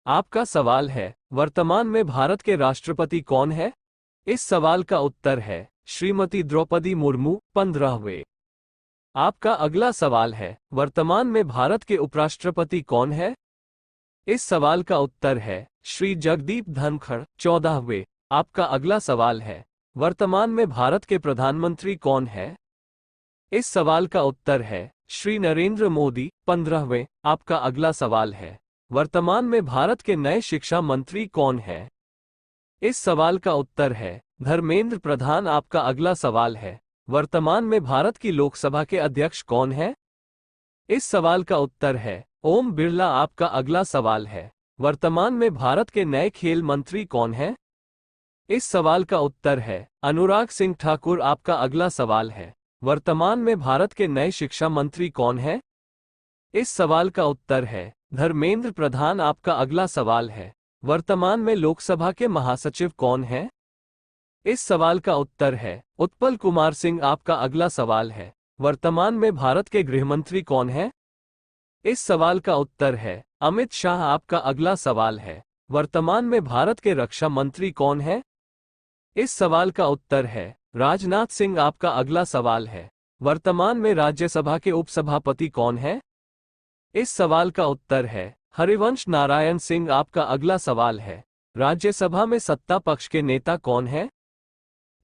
आपका सवाल है, वर्तमान में भारत के राष्ट्रपति कौन है? इस सवाल का उत्तर है श्रीमती द्रौपदी मुर्मू, 15वें। आपका अगला सवाल है, वर्तमान में भारत के उपराष्ट्रपति कौन है? इस सवाल का उत्तर है श्री जगदीप धनखड़, 14वें। आपका अगला सवाल है, वर्तमान में भारत के प्रधानमंत्री कौन है? इस सवाल का उत्तर है श्री नरेंद्र मोदी, 15वें। आपका अगला सवाल है, वर्तमान में भारत के नए शिक्षा मंत्री कौन है? इस सवाल का उत्तर है धर्मेंद्र प्रधान। आपका अगला सवाल है, वर्तमान में भारत की लोकसभा के अध्यक्ष कौन है? इस सवाल का उत्तर है ओम बिरला। आपका अगला सवाल है, वर्तमान में भारत के नए खेल मंत्री कौन है? इस सवाल का उत्तर है अनुराग सिंह ठाकुर। आपका अगला सवाल है, वर्तमान में भारत के नए शिक्षा मंत्री कौन है? इस सवाल का उत्तर है धर्मेंद्र प्रधान। आपका अगला सवाल है, वर्तमान में लोकसभा के महासचिव कौन है? इस सवाल का उत्तर है उत्पल कुमार सिंह। आपका अगला सवाल है, वर्तमान में भारत के गृहमंत्री कौन है? इस सवाल का उत्तर है अमित शाह। आपका अगला सवाल है, वर्तमान में भारत के रक्षा मंत्री कौन है? इस सवाल का उत्तर है राजनाथ सिंह। आपका अगला सवाल है, वर्तमान में राज्यसभा के उपसभापति कौन है? इस सवाल का उत्तर है हरिवंश नारायण सिंह। आपका अगला सवाल है, राज्यसभा में सत्ता पक्ष के नेता कौन है?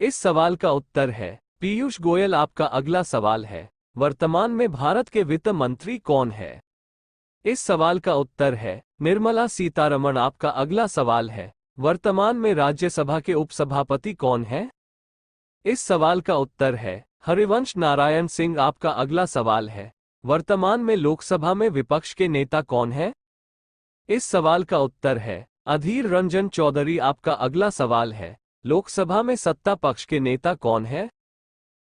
इस सवाल का उत्तर है पीयूष गोयल। आपका अगला सवाल है, वर्तमान में भारत के वित्त मंत्री कौन है? इस सवाल का उत्तर है निर्मला सीतारमण। आपका अगला सवाल है, वर्तमान में राज्यसभा के उपसभापति कौन है? इस सवाल का उत्तर है हरिवंश नारायण सिंह। आपका अगला सवाल है, वर्तमान में लोकसभा में विपक्ष के नेता कौन है? इस सवाल का उत्तर है अधीर रंजन चौधरी। आपका अगला सवाल है, लोकसभा में सत्ता पक्ष के नेता कौन है?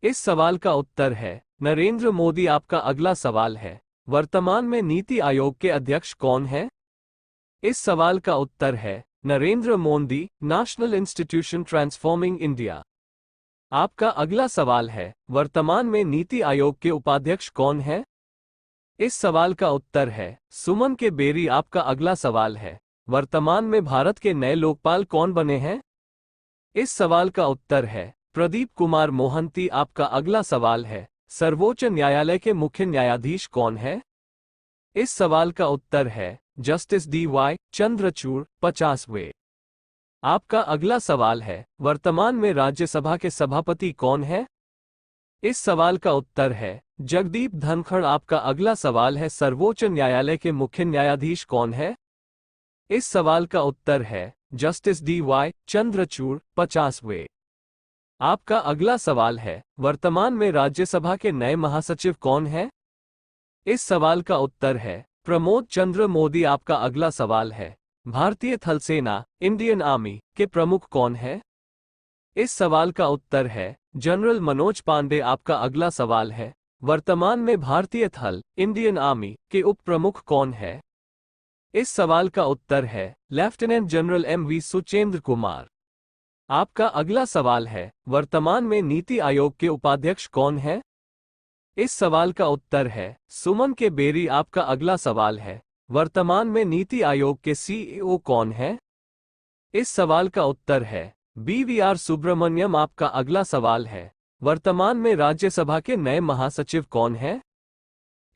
इस सवाल का उत्तर है नरेंद्र मोदी। आपका अगला सवाल है, वर्तमान में नीति आयोग के अध्यक्ष कौन है? इस सवाल का उत्तर है Narendra Modi, national institution transforming India. आपका अगला सवाल है, वर्तमान में नीति आयोग के उपाध्यक्ष कौन है? इस सवाल का उत्तर है सुमन के बेरी। आपका अगला सवाल है, वर्तमान में भारत के नए लोकपाल कौन बने हैं? इस सवाल का उत्तर है प्रदीप कुमार मोहंती। आपका अगला सवाल है, सर्वोच्च न्यायालय के मुख्य न्यायाधीश कौन है? इस सवाल का उत्तर है जस्टिस DY चंद्रचूड़, 50वें। आपका अगला सवाल है, वर्तमान में राज्यसभा के सभापति कौन है? इस सवाल का उत्तर है जगदीप धनखड़। आपका अगला सवाल है, सर्वोच्च न्यायालय के मुख्य न्यायाधीश कौन है? इस सवाल का उत्तर है जस्टिस DY चंद्रचूड़, 50वें। आपका अगला सवाल है, वर्तमान में राज्यसभा के नए महासचिव कौन है? इस सवाल का उत्तर है प्रमोद चंद्र मोदी। आपका अगला सवाल है, भारतीय थल सेना, इंडियन आर्मी के प्रमुख कौन है? इस सवाल का उत्तर है जनरल मनोज पांडे। आपका अगला सवाल है, वर्तमान में भारतीय थल, इंडियन आर्मी के उप प्रमुख कौन है? इस सवाल का उत्तर है lieutenant general MV Suchendra Kumar. आपका अगला सवाल है, वर्तमान में नीति आयोग के उपाध्यक्ष कौन है? इस सवाल का उत्तर है सुमन के बेरी। आपका अगला सवाल है, वर्तमान में नीति आयोग के CEO कौन है? इस सवाल का उत्तर है BVR सुब्रमण्यम। आपका अगला सवाल है, वर्तमान में राज्यसभा के नए महासचिव कौन है?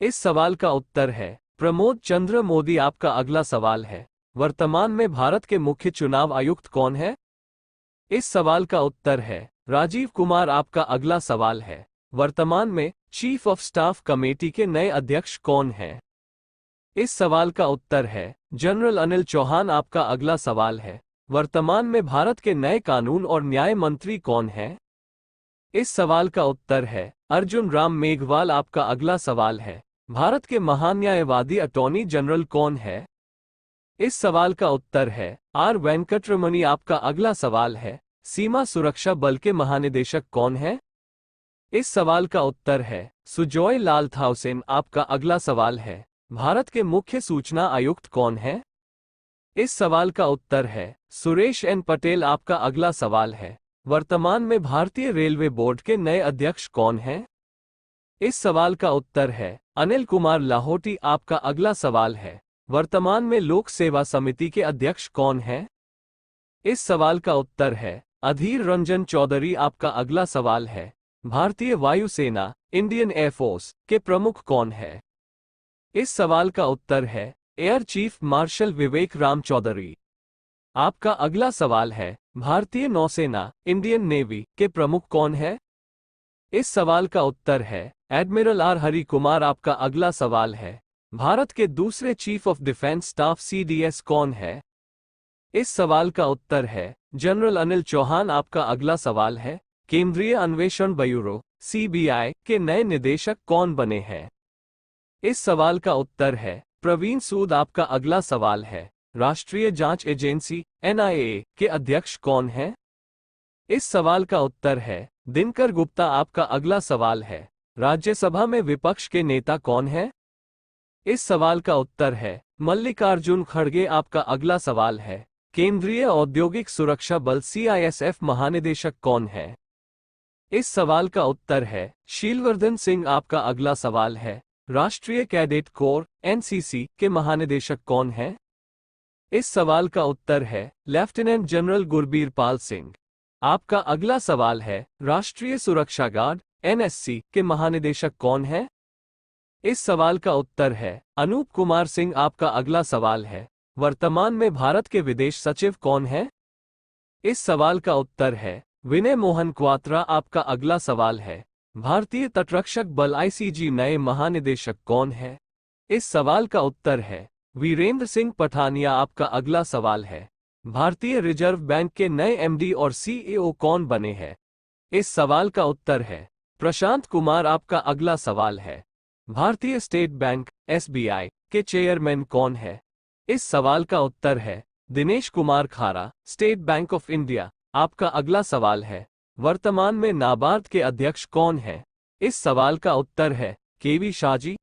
इस सवाल का उत्तर है प्रमोद चंद्र मोदी। आपका अगला सवाल है, वर्तमान में भारत के मुख्य चुनाव आयुक्त कौन है? इस सवाल का उत्तर है राजीव कुमार। आपका अगला सवाल है, वर्तमान में चीफ ऑफ स्टाफ कमेटी के नए अध्यक्ष कौन हैं? इस सवाल का उत्तर है जनरल अनिल चौहान। आपका अगला सवाल है, वर्तमान में भारत के नए कानून और न्याय मंत्री कौन हैं? इस सवाल का उत्तर है अर्जुन राम मेघवाल। आपका अगला सवाल है, भारत के महान्यायवादी अटॉर्नी जनरल कौन है? इस सवाल का उत्तर है R वेंकटरमणी। आपका अगला सवाल है, सीमा सुरक्षा बल के महानिदेशक कौन है? इस सवाल का उत्तर है सुजॉय लाल थाउसेन। आपका अगला सवाल है, भारत के मुख्य सूचना आयुक्त कौन है? इस सवाल का उत्तर है सुरेश N पटेल। आपका अगला सवाल है, वर्तमान में भारतीय रेलवे बोर्ड के नए अध्यक्ष कौन हैं? इस सवाल का उत्तर है अनिल कुमार लाहोटी। आपका अगला सवाल है, वर्तमान में लोक सेवा समिति के अध्यक्ष कौन है? इस सवाल का उत्तर है अधीर रंजन चौधरी। आपका अगला सवाल है भारतीय वायुसेना इंडियन एयरफोर्स के प्रमुख कौन है? इस सवाल का उत्तर है एयर चीफ मार्शल विवेक राम चौधरी। आपका अगला सवाल है भारतीय नौसेना इंडियन नेवी के प्रमुख कौन है? इस सवाल का उत्तर है एडमिरल आर हरि कुमार। आपका अगला सवाल है भारत के दूसरे chief of defence staff CDS कौन है? इस सवाल का उत्तर है जनरल अनिल चौहान। आपका अगला सवाल है केंद्रीय अन्वेषण ब्यूरो सीबीआई के नए निदेशक कौन बने हैं? इस सवाल का उत्तर है प्रवीण सूद। आपका अगला सवाल है राष्ट्रीय जांच एजेंसी एनआईए के अध्यक्ष कौन है? इस सवाल का उत्तर है दिनकर गुप्ता। आपका अगला सवाल है राज्यसभा में विपक्ष के नेता कौन है? इस सवाल का उत्तर है मल्लिकार्जुन खड़गे। आपका अगला सवाल है केंद्रीय औद्योगिक सुरक्षा बल सीआईएसएफ महानिदेशक कौन है? इस सवाल का उत्तर है शीलवर्धन सिंह। आपका अगला सवाल है राष्ट्रीय कैडेट कोर एनसीसी के महानिदेशक कौन है? इस सवाल का उत्तर है लेफ्टिनेंट जनरल गुरबीर पाल सिंह। आपका अगला सवाल है राष्ट्रीय सुरक्षा गार्ड एनएससी के महानिदेशक कौन है? इस सवाल का उत्तर है अनूप कुमार सिंह। आपका अगला सवाल है वर्तमान में भारत के विदेश सचिव कौन है? इस सवाल का उत्तर है विनय मोहन क्वात्रा। आपका अगला सवाल है भारतीय तटरक्षक बल आईसीजी नए महानिदेशक कौन है? इस सवाल का उत्तर है वीरेंद्र सिंह पठानिया। आपका अगला सवाल है भारतीय रिजर्व बैंक के नए एमडी और सीईओ कौन बने हैं? इस सवाल का उत्तर है प्रशांत कुमार। आपका अगला सवाल है भारतीय स्टेट बैंक एसबीआई के चेयरमैन कौन है? इस सवाल का उत्तर है दिनेश कुमार खारा स्टेट बैंक ऑफ इंडिया। आपका अगला सवाल है वर्तमान में नाबार्ड के अध्यक्ष कौन है? इस सवाल का उत्तर है केवी शाह जी।